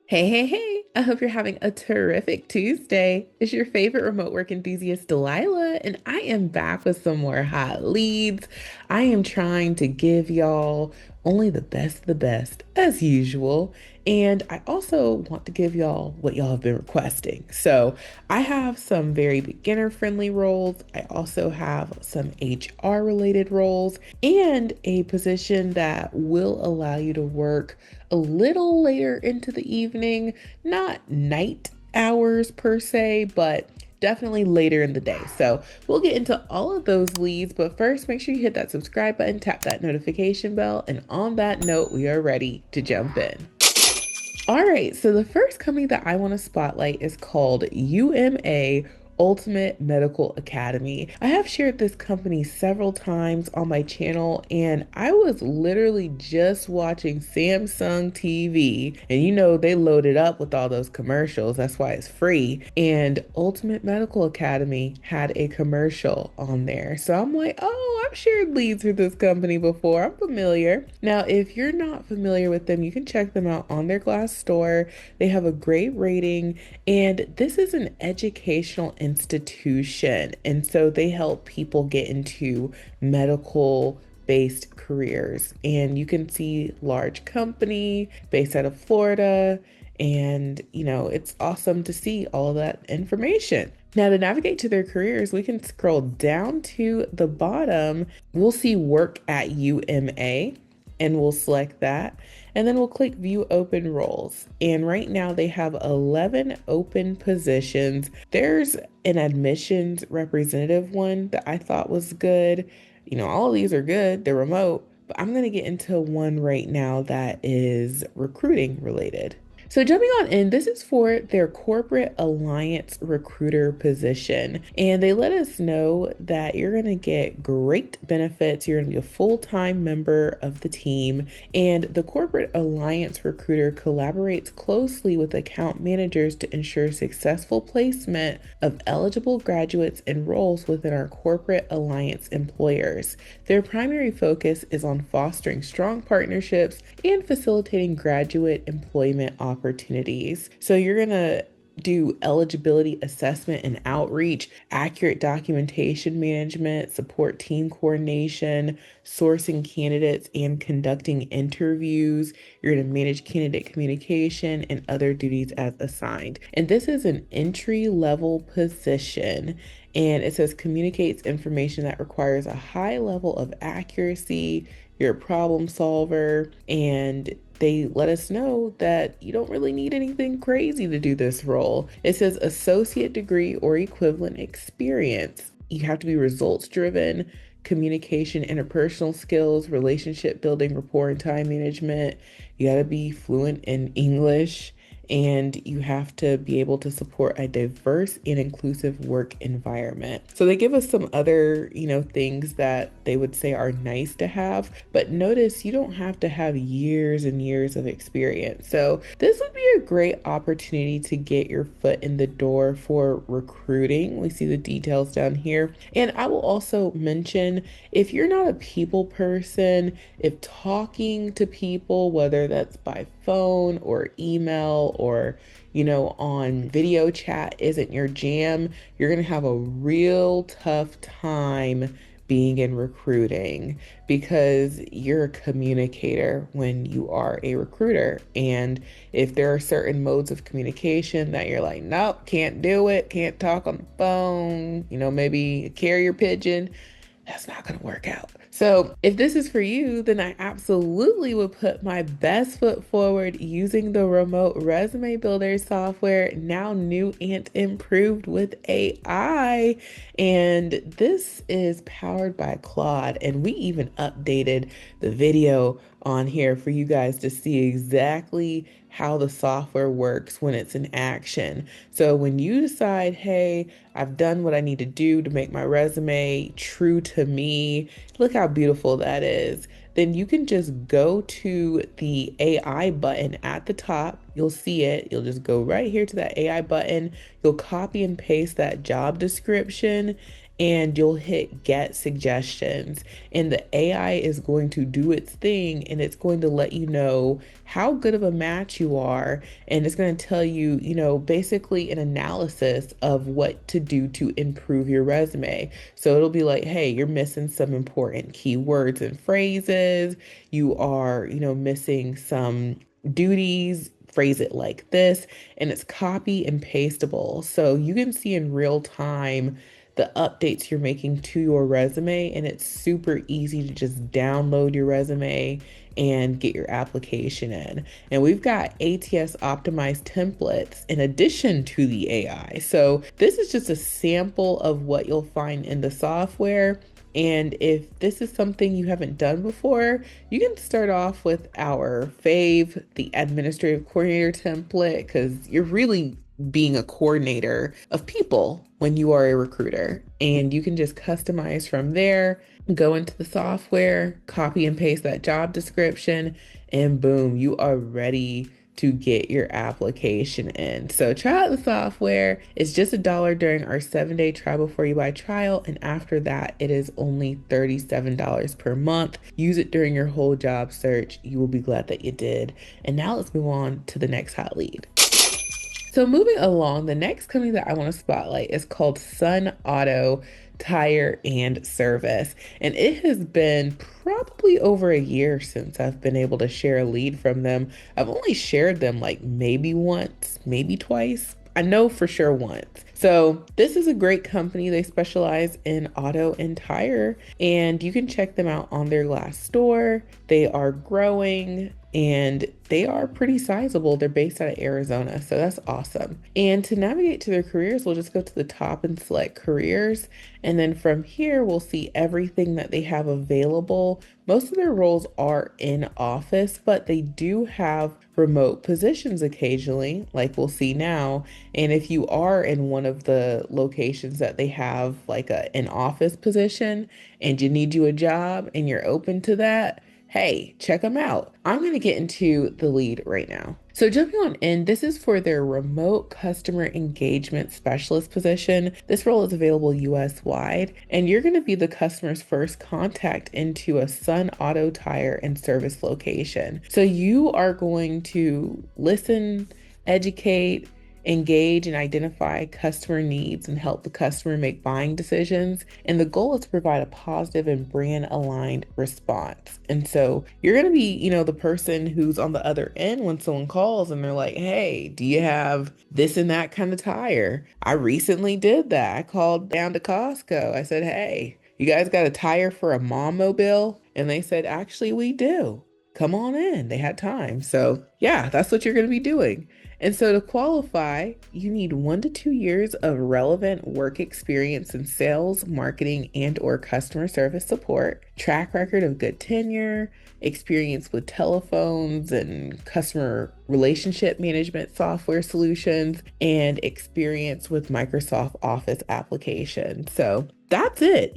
Hey, hey, hey. I hope you're having a terrific Tuesday. It's your favorite remote work enthusiast, Delilah, and I am back with some more hot leads. I am trying to give y'all only the best, as usual. And I also want to give y'all what y'all have been requesting. So I have some very beginner friendly roles. I also have some HR related roles and a position that will allow you to work a little later into the evening, not night hours per se, but definitely later in the day. So we'll get into all of those leads, but first make sure you hit that subscribe button, tap that notification bell, and on that note, we are ready to jump in. All right, so the first company that I want to spotlight is called UMA Ultimate Medical Academy. I have shared this company several times on my channel, and I was literally just watching Samsung TV, and they loaded up with all those commercials. That's why it's free. And Ultimate Medical Academy had a commercial on there. So I'm like, oh, I've shared leads with this company before. I'm familiar. Now, if you're not familiar with them, you can check them out on their Glassdoor. They have a great rating, and this is an educational institution. And so they help people get into medical based careers. And you can see large company based out of Florida. And, it's awesome to see all of that information. Now, to navigate to their careers, we can scroll down to the bottom. We'll see work at UMA and we'll select that. And then we'll click view open roles. And right now they have 11 open positions. There's an admissions representative one that I thought was good. All of these are good, they're remote, but I'm going to get into one right now that is recruiting related. So jumping on in, this is for their corporate alliance recruiter position. And they let us know that you're going to get great benefits. You're going to be a full-time member of the team. And the corporate alliance recruiter collaborates closely with account managers to ensure successful placement of eligible graduates and roles within our corporate alliance employers. Their primary focus is on fostering strong partnerships and facilitating graduate employment opportunities. So you're going to do eligibility assessment and outreach, accurate documentation management, support team coordination, sourcing candidates, and conducting interviews. You're going to manage candidate communication and other duties as assigned. And this is an entry level position. And it says communicates information that requires a high level of accuracy. You're a problem solver, and they let us know that you don't really need anything crazy to do this role. It says associate degree or equivalent experience. You have to be results driven, communication, interpersonal skills, relationship building, rapport, and time management. You got to be fluent in English, and you have to be able to support a diverse and inclusive work environment. So they give us some other, things that they would say are nice to have, but notice you don't have to have years and years of experience. So this would be a great opportunity to get your foot in the door for recruiting. We see the details down here. And I will also mention, if you're not a people person, if talking to people, whether that's by phone or email or on video chat isn't your jam, you're going to have a real tough time being in recruiting because you're a communicator when you are a recruiter. And if there are certain modes of communication that you're like, nope, can't do it, can't talk on the phone, maybe a carrier pigeon, that's not going to work out. So, if this is for you, then I absolutely would put my best foot forward using the remote resume builder software, now new and improved with AI. And this is powered by Claude, and we even updated the video on here for you guys to see exactly how the software works when it's in action. So when you decide, hey, I've done what I need to do to make my resume true to me, look how beautiful that is. Then you can just go to the AI button at the top. You'll see it. You'll just go right here to that AI button. You'll copy and paste that job description, and you'll hit get suggestions, and the AI is going to do its thing, and it's going to let you know how good of a match you are, and it's going to tell you, basically an analysis of what to do to improve your resume. So it'll be like, hey, you're missing some important keywords and phrases. You are, missing some duties. Phrase it like this, and it's copy and pastable. So you can see in real time the updates you're making to your resume, and it's super easy to just download your resume and get your application in. And we've got ATS optimized templates in addition to the AI. So this is just a sample of what you'll find in the software. And if this is something you haven't done before, you can start off with our fave, the administrative coordinator template, because you're really being a coordinator of people when you are a recruiter. And you can just customize from there, go into the software, copy and paste that job description, and boom, you are ready to get your application in. So try out the software. It's just $1 during our 7-day try before you buy trial. And after that, it is only $37 per month. Use it during your whole job search. You will be glad that you did. And now let's move on to the next hot lead. So moving along, the next company that I want to spotlight is called Sun Auto Tire and Service. And it has been probably over a year since I've been able to share a lead from them. I've only shared them like maybe once, maybe twice. I know for sure once. So this is a great company. They specialize in auto and tire, and you can check them out on their glass store. They are growing and they are pretty sizable. They're based out of Arizona, so that's awesome. And to navigate to their careers, we'll just go to the top and select careers. And then from here, we'll see everything that they have available. Most of their roles are in office, but they do have remote positions occasionally, like we'll see now. And if you are in one of the locations that they have, like an office position, and you need you a job and you're open to that, hey, check them out. I'm going to get into the lead right now. So jumping on in, this is for their remote customer engagement specialist position. This role is available US wide, and you're going to be the customer's first contact into a Sun Auto Tire and Service location. So you are going to listen, educate, engage and identify customer needs and help the customer make buying decisions. And the goal is to provide a positive and brand aligned response. And so you're going to be, the person who's on the other end when someone calls and they're like, hey, do you have this and that kind of tire? I recently did that. I called down to Costco. I said, hey, you guys got a tire for a mom mobile? And they said, actually, we do. Come on in. They had time. So yeah, that's what you're going to be doing. And so to qualify, you need 1 to 2 years of relevant work experience in sales, marketing, and or customer service support, track record of good tenure, experience with telephones and customer relationship management software solutions, and experience with Microsoft Office applications. So that's it.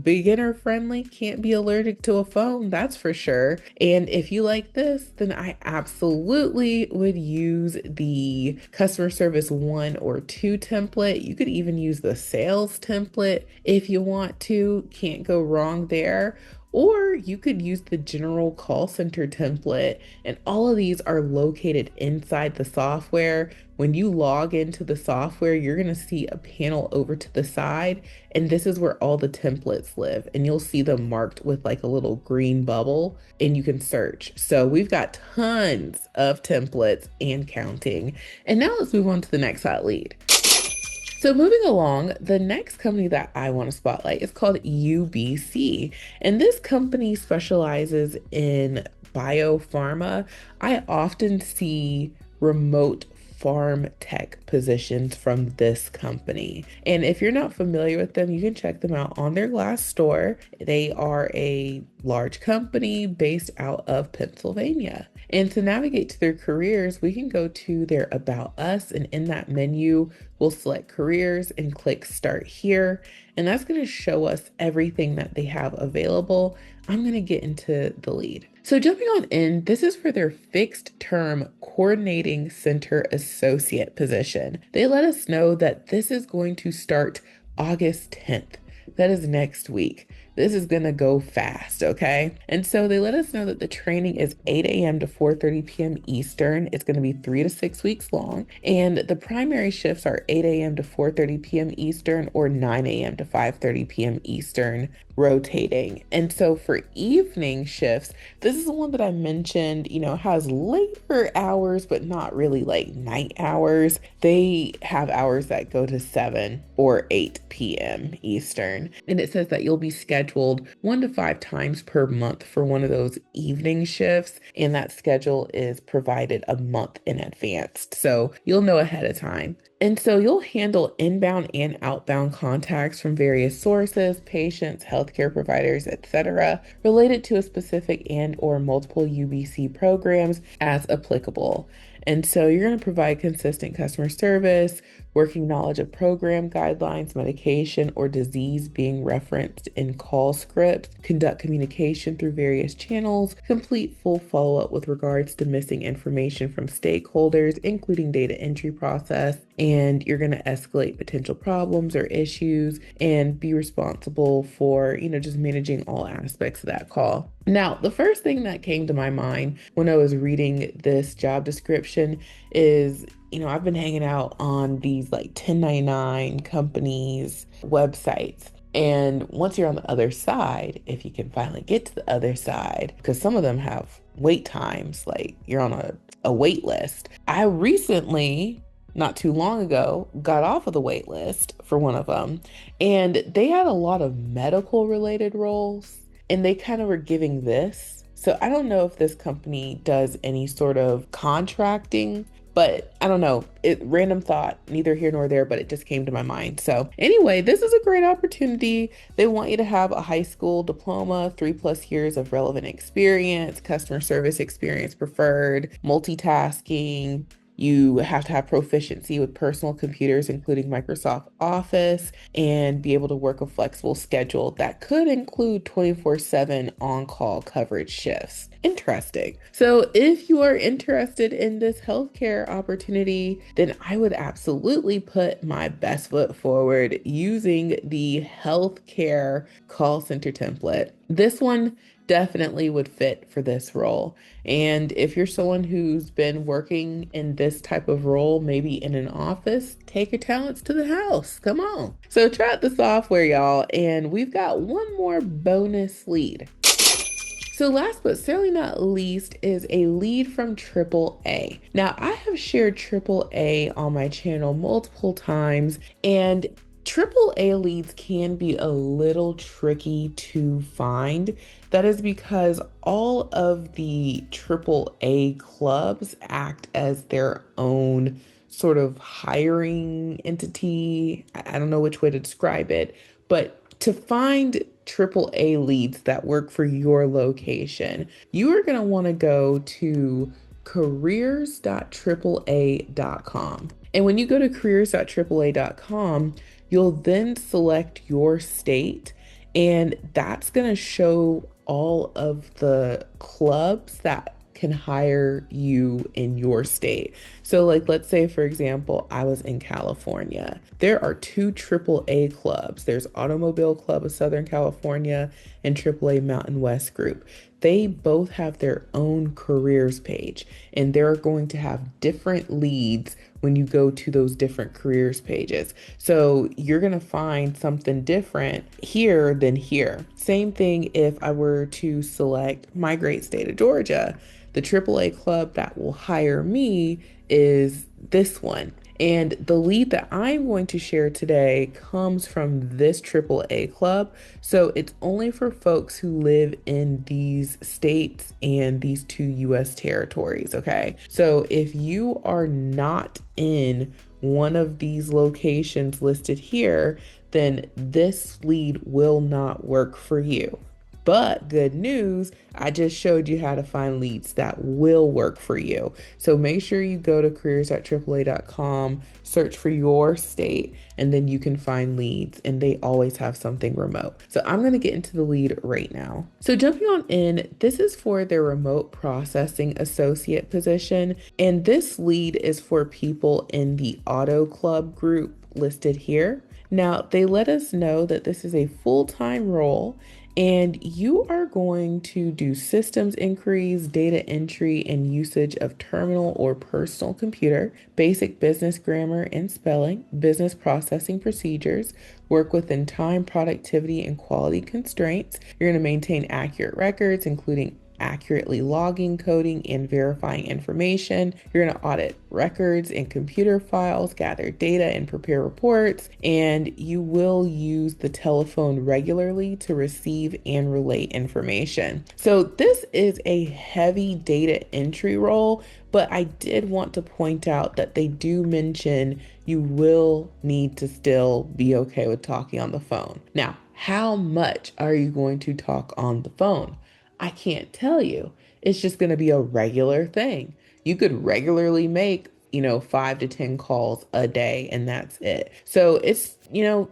Beginner friendly, can't be allergic to a phone, that's for sure. And if you like this, then I absolutely would use the customer service 1 or 2 template. You could even use the sales template if you want to. Can't go wrong there. Or you could use the general call center template, and all of these are located inside the software. When you log into the software, you're going to see a panel over to the side, and this is where all the templates live. And you'll see them marked with like a little green bubble, and you can search. So we've got tons of templates and counting. And now let's move on to the next hot lead. So moving along, the next company that I want to spotlight is called UBC. And this company specializes in biopharma. I often see remote farm tech positions from this company. And if you're not familiar with them, you can check them out on their glass store. They are a large company based out of Pennsylvania. And to navigate to their careers, we can go to their About Us, and in that menu, we'll select careers and click Start Here. And that's going to show us everything that they have available. I'm going to get into the lead. So jumping on in, this is for their fixed term coordinating center associate position. They let us know that this is going to start August 10th. That is next week. This is going to go fast, okay? And so they let us know that the training is 8 a.m. to 4:30 p.m. Eastern. It's going to be 3 to 6 weeks long. And the primary shifts are 8 a.m. to 4:30 p.m. Eastern or 9 a.m. to 5:30 p.m. Eastern, rotating. And so for evening shifts, this is the one that I mentioned, has later hours, but not really like night hours. They have hours that go to 7 or 8 p.m. Eastern. And it says that you'll be scheduled 1 to 5 times per month for one of those evening shifts. And that schedule is provided a month in advance. So you'll know ahead of time. And so you'll handle inbound and outbound contacts from various sources, patients, healthcare providers, etc., related to a specific and or multiple UBC programs as applicable. And so you're going to provide consistent customer service, working knowledge of program guidelines, medication, or disease being referenced in call scripts, conduct communication through various channels, complete full follow-up with regards to missing information from stakeholders, including data entry process, and you're going to escalate potential problems or issues and be responsible for, just managing all aspects of that call. Now, the first thing that came to my mind when I was reading this job description is, I've been hanging out on these like 1099 companies' websites. And once you're on the other side, if you can finally get to the other side, because some of them have wait times, like you're on a wait list. I recently, not too long ago, got off of the wait list for one of them, and they had a lot of medical related roles, and they kind of were giving this. So I don't know if this company does any sort of contracting, but I don't know. Random thought, neither here nor there, but it just came to my mind. So anyway, this is a great opportunity. They want you to have a high school diploma, 3+ years of relevant experience, customer service experience preferred, multitasking. You have to have proficiency with personal computers, including Microsoft Office, and be able to work a flexible schedule that could include 24/7 on-call coverage shifts. Interesting. So if you are interested in this healthcare opportunity, then I would absolutely put my best foot forward using the healthcare call center template. This one definitely would fit for this role. And if you're someone who's been working in this type of role, maybe in an office, take your talents to the house. Come on. So try out the software, y'all. And we've got one more bonus lead. So last but certainly not least is a lead from AAA. Now, I have shared AAA on my channel multiple times, and AAA leads can be a little tricky to find. That is because all of the AAA clubs act as their own sort of hiring entity. I don't know which way to describe it, but to find AAA leads that work for your location, you are going to want to go to careers.aaa.com. And when you go to careers.aaa.com, you'll then select your state, and that's going to show all of the clubs that can hire you in your state. So like, let's say, for example, I was in California. There are two AAA clubs. There's Automobile Club of Southern California and AAA Mountain West Group. They both have their own careers page, and they're going to have different leads when you go to those different careers pages. So you're going to find something different here than here. Same thing if I were to select my great state of Georgia. The AAA club that will hire me is this one. And the lead that I'm going to share today comes from this AAA club. So it's only for folks who live in these states and these 2 US territories, okay? So if you are not in one of these locations listed here, then this lead will not work for you. But good news, I just showed you how to find leads that will work for you. So make sure you go to careers.aaa.com, search for your state, and then you can find leads, and they always have something remote. So I'm going to get into the lead right now. So jumping on in, this is for their remote processing associate position, and this lead is for people in the auto club group listed here. Now, they let us know that this is a full-time role and you are going to do systems inquiries, data entry, and usage of terminal or personal computer, basic business grammar and spelling, business processing procedures, work within time, productivity, and quality constraints. You're going to maintain accurate records, including accurately logging, coding, and verifying information. You're going to audit records and computer files, gather data, and prepare reports. And you will use the telephone regularly to receive and relay information. So, this is a heavy data entry role, but I did want to point out that they do mention you will need to still be okay with talking on the phone. Now, how much are you going to talk on the phone? I can't tell you. It's just going to be a regular thing. You could regularly make, 5 to 10 calls a day, and that's it. So it's,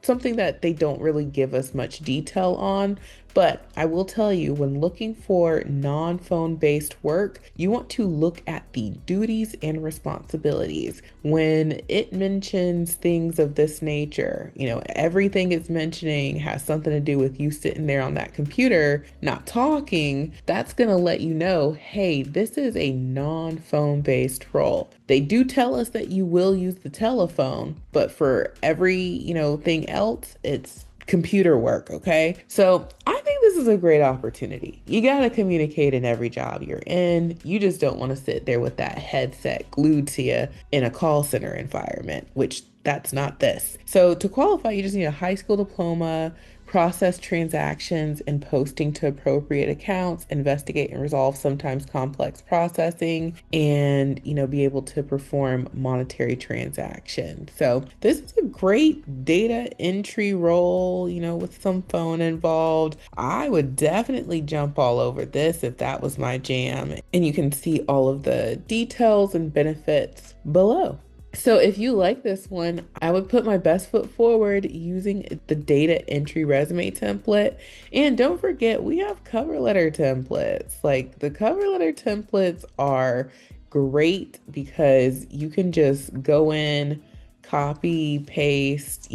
something that they don't really give us much detail on. But I will tell you, when looking for non-phone based work, you want to look at the duties and responsibilities. When it mentions things of this nature, everything it's mentioning has something to do with you sitting there on that computer, not talking. That's going to let you know, hey, this is a non-phone based role. They do tell us that you will use the telephone, but for every, thing else, it's computer work, okay? So I think this is a great opportunity. You got to communicate in every job you're in. You just don't want to sit there with that headset glued to you in a call center environment, which that's not this. So to qualify, you just need a high school diploma, process transactions and posting to appropriate accounts, investigate and resolve sometimes complex processing, and be able to perform monetary transactions. So this is a great data entry role, with some phone involved. I would definitely jump all over this if that was my jam. And you can see all of the details and benefits below. So if you like this one, I would put my best foot forward using the data entry resume template. And don't forget, we have cover letter templates. Like the cover letter templates are great because you can just go in, copy, paste,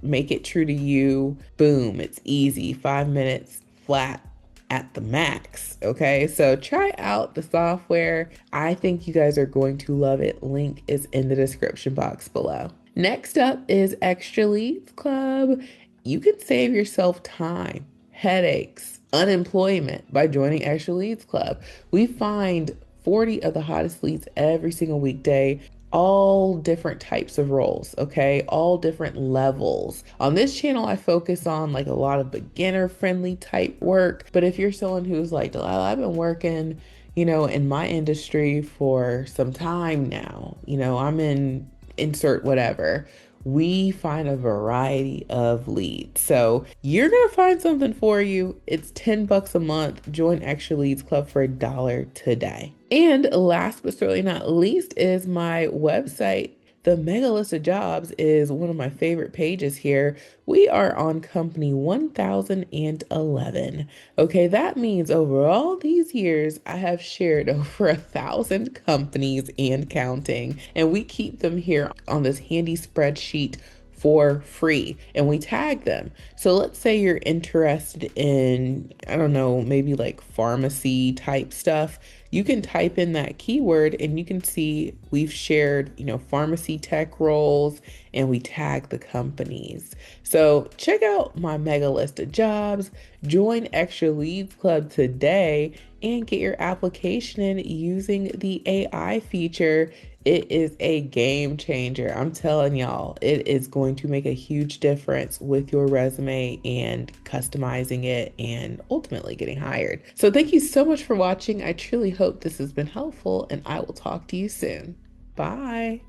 make it true to you. Boom, it's easy. 5 minutes flat at the max. Okay, so try out the software. I think you guys are going to love it. Link is in the description box below. Next up is Extra Leads Club. You can save yourself time, headaches, unemployment by joining Extra Leads Club. We find 40 of the hottest leads every single weekday, all different types of roles, okay? All different levels. On this channel, I focus on like a lot of beginner friendly type work. But if you're someone who's like, Delilah, I've been working, in my industry for some time now, I'm in insert whatever. We find a variety of leads. So you're going to find something for you. It's $10 a month. Join Extra Leads Club for $1 today. And last but certainly not least is my website. The mega list of jobs is one of my favorite pages here. We are on company 1011. Okay, that means over all these years, I have shared over 1,000 companies and counting, and we keep them here on this handy spreadsheet for free and we tag them. So let's say you're interested in, I don't know, maybe like pharmacy type stuff. You can type in that keyword and you can see we've shared, pharmacy tech roles and we tag the companies. So check out my mega list of jobs, join Extra Leads Club today and get your application in using the AI feature. It is a game changer. I'm telling y'all, it is going to make a huge difference with your resume and customizing it and ultimately getting hired. So thank you so much for watching. I truly hope this has been helpful and I will talk to you soon. Bye.